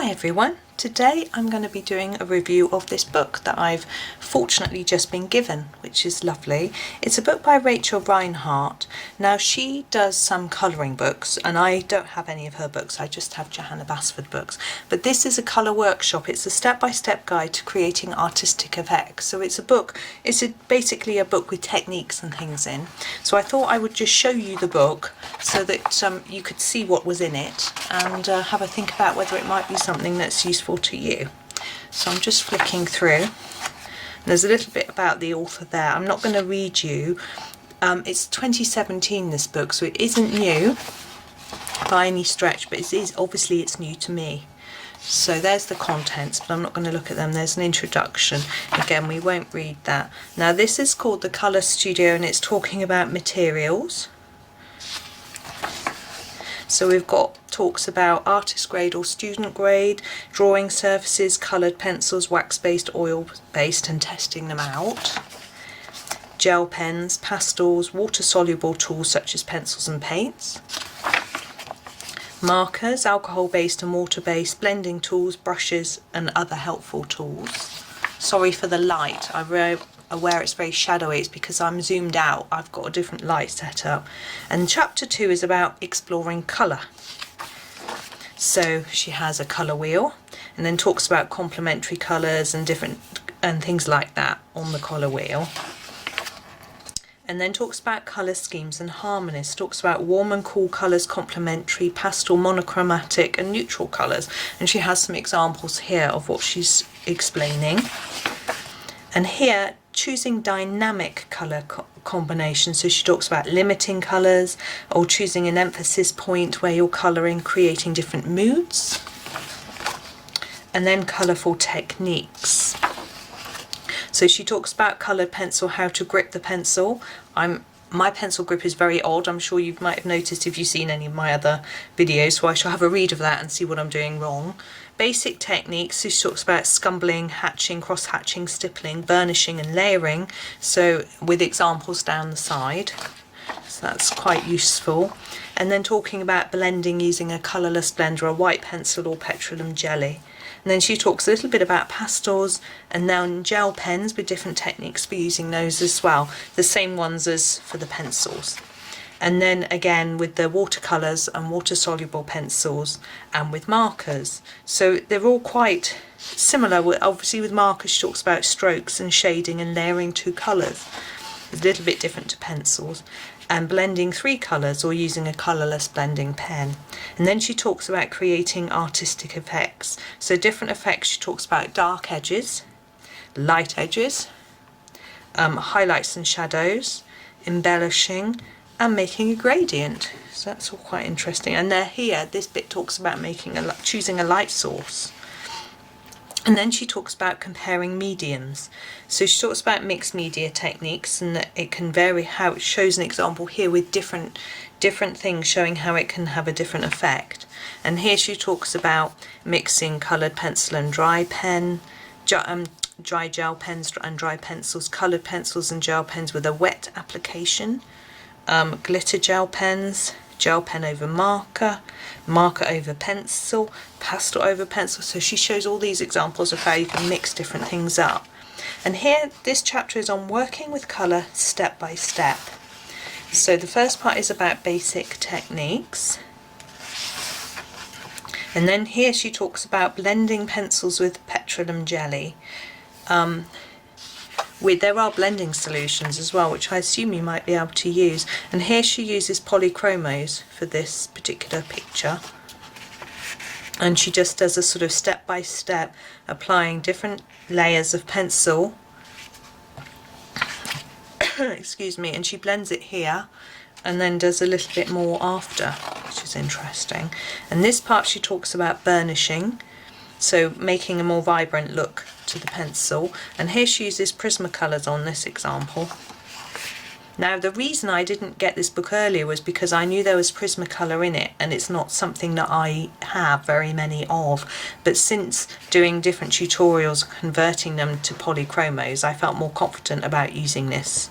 Hi everyone, today I'm going to be doing a review of this book that I've fortunately just been given, which is lovely. It's a book by Rachel Reinert. Now she does some colouring books and I don't have any of her books, I just have Johanna Basford books. But this is a colour workshop, it's a step-by-step guide to creating artistic effects. So it's a book, basically a book with techniques and things in. So I thought I would just show you the book so that you could see what was in it and have a think about whether it might be something that's useful to you. So I'm just flicking through. There's a little bit about the author there. I'm not going to read you. It's 2017, this book, so it isn't new by any stretch, but obviously it's new to me. So there's the contents, but I'm not going to look at them. There's an introduction. Again, we won't read that. Now this is called The Colour Studio and it's talking about materials. So we've got talks about artist grade or student grade, drawing surfaces, coloured pencils, wax-based, oil-based and testing them out. Gel pens, pastels, water-soluble tools such as pencils and paints. Markers, alcohol-based and water-based, blending tools, brushes and other helpful tools. Sorry for the light, I'm aware it's very shadowy, it's because I'm zoomed out, I've got a different light set up. And chapter 2 is about exploring colour. So she has a colour wheel and then talks about complementary colours and things like that on the colour wheel. And then talks about colour schemes and harmonies, talks about warm and cool colours, complementary, pastel, monochromatic and neutral colours. And she has some examples here of what she's explaining. And here, choosing dynamic colour combinations. So she talks about limiting colours or choosing an emphasis point where you're colouring, creating different moods. And then colourful techniques. So she talks about coloured pencil, how to grip the pencil. My pencil grip is very odd. I'm sure you might have noticed if you've seen any of my other videos, so I shall have a read of that and see what I'm doing wrong. Basic techniques, so she talks about scumbling, hatching, cross-hatching, stippling, burnishing and layering, so with examples down the side. So that's quite useful. And then talking about blending using a colourless blender, a white pencil or petroleum jelly. And then she talks a little bit about pastels and now gel pens with different techniques for using those as well. The same ones as for the pencils. And then again with the watercolours and water-soluble pencils and with markers. So they're all quite similar. Obviously with markers she talks about strokes and shading and layering two colours. It's a little bit different to pencils. And blending 3 colours or using a colourless blending pen. And then she talks about creating artistic effects. So different effects, she talks about dark edges, light edges, highlights and shadows, embellishing and making a gradient. So that's all quite interesting. And there here, this bit talks about choosing a light source. And then she talks about comparing mediums. So she talks about mixed media techniques and that it can vary, how it shows an example here with different things showing how it can have a different effect. And here she talks about mixing coloured pencil and dry pen, dry gel pens and dry pencils, coloured pencils and gel pens with a wet application, glitter gel pens, gel pen over marker, marker over pencil, pastel over pencil. So she shows all these examples of how you can mix different things up. And here, this chapter is on working with colour step by step. So the first part is about basic techniques. And then here she talks about blending pencils with petroleum jelly. There are blending solutions as well, which I assume you might be able to use. And here she uses polychromos for this particular picture. And she just does a sort of step-by-step, applying different layers of pencil. Excuse me, and she blends it here and then does a little bit more after, which is interesting. And this part she talks about burnishing. So making a more vibrant look to the pencil. And here she uses Prismacolors on this example. Now the reason I didn't get this book earlier was because I knew there was Prismacolor in it and it's not something that I have very many of. But since doing different tutorials, converting them to polychromos, I felt more confident about using this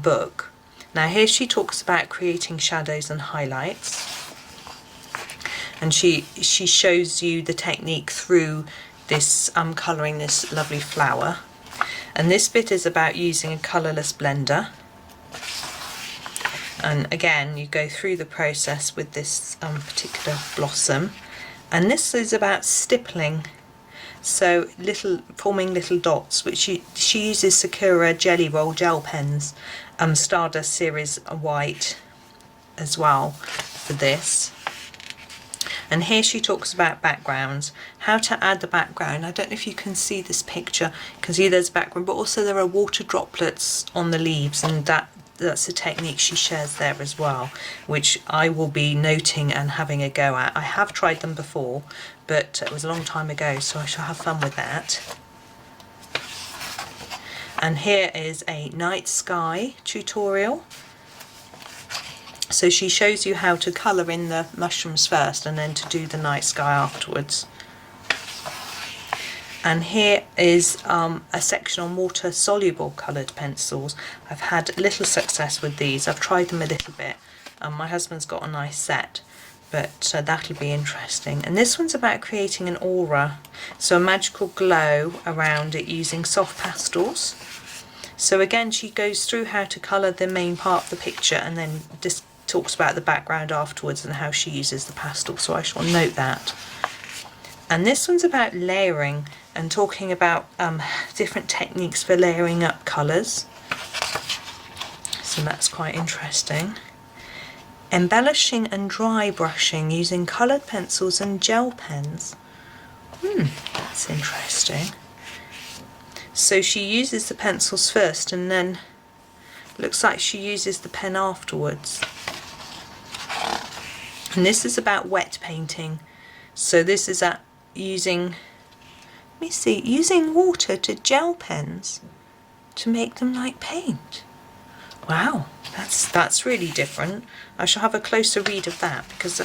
book. Now here she talks about creating shadows and highlights. and she shows you the technique through this colouring this lovely flower. And this bit is about using a colourless blender. And again, you go through the process with this particular blossom. And this is about stippling, so forming little dots, which she uses Sakura Jelly Roll gel pens, Stardust Series White as well for this. And here she talks about backgrounds, how to add the background. I don't know if you can see this picture. You can see there's background, but also there are water droplets on the leaves, and that's a technique she shares there as well, which I will be noting and having a go at. I have tried them before, but it was a long time ago, so I shall have fun with that. And here is a night sky tutorial. So she shows you how to colour in the mushrooms first and then to do the night sky afterwards. And here is a section on water soluble coloured pencils. I've had little success with these. I've tried them a little bit. My husband's got a nice set, but that'll be interesting. And this one's about creating an aura, so a magical glow around it using soft pastels. So again, she goes through how to colour the main part of the picture and then just talks about the background afterwards and how she uses the pastel, so I shall note that. And this one's about layering and talking about different techniques for layering up colours, so that's quite interesting. Embellishing and dry brushing using coloured pencils and gel pens. That's interesting. So she uses the pencils first and then looks like she uses the pen afterwards. And this is about wet painting. So this is at using water to gel pens to make them like paint. Wow, that's really different. I shall have a closer read of that because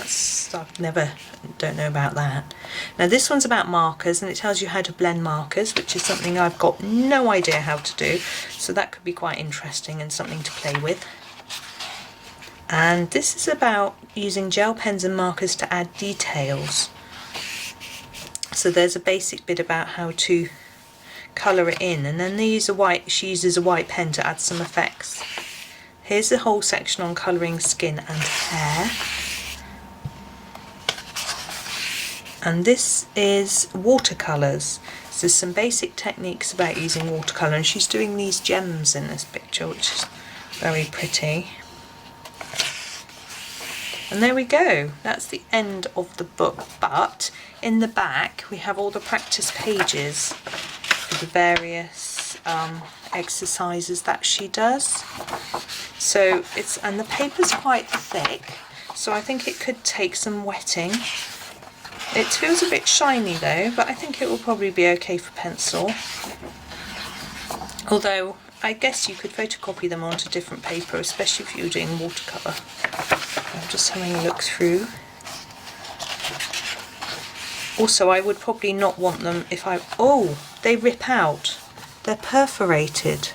don't know about that. Now this one's about markers, and it tells you how to blend markers, which is something I've got no idea how to do, so that could be quite interesting and something to play with. And this is about using gel pens and markers to add details. So there's a basic bit about how to colour it in, and then she uses a white pen to add some effects. Here's a whole section on colouring skin and hair. And this is watercolours. So there's some basic techniques about using watercolour, and she's doing these gems in this picture, which is very pretty. And there we go, that's the end of the book, but in the back we have all the practice pages for the various exercises that she does. So and the paper's quite thick, so I think it could take some wetting. It feels a bit shiny though, but I think it will probably be okay for pencil. Although I guess you could photocopy them onto different paper, especially if you're doing watercolour. I'm just having a look through. Also, I would probably not want them if they rip out. They're perforated,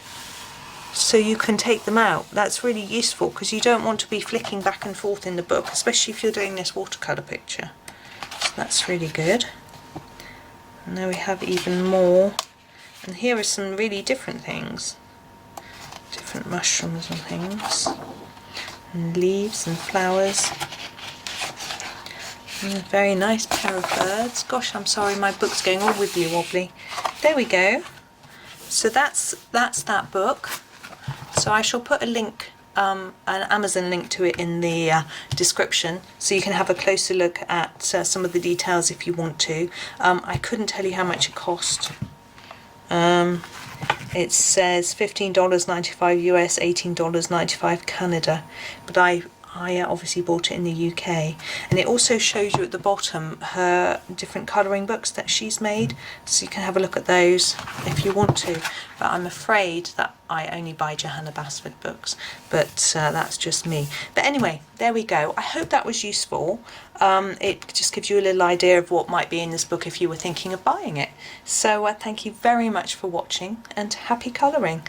so you can take them out. That's really useful because you don't want to be flicking back and forth in the book, especially if you're doing this watercolour picture. So that's really good. And now we have even more. And here are some really different things. Different mushrooms and things. And leaves and flowers. And a very nice pair of birds. Gosh, I'm sorry, my book's going all wibbly wobbly. There we go. So that's that book. So I shall put a link, an Amazon link to it in the description, so you can have a closer look at some of the details if you want to. I couldn't tell you how much it cost. It says $15.95 US, $18.95 Canada, but I obviously bought it in the UK. And it also shows you at the bottom her different colouring books that she's made, so you can have a look at those if you want to. But I'm afraid that I only buy Johanna Basford books, but that's just me. But anyway, there we go. I hope that was useful. It just gives you a little idea of what might be in this book if you were thinking of buying it. So thank you very much for watching, and happy colouring.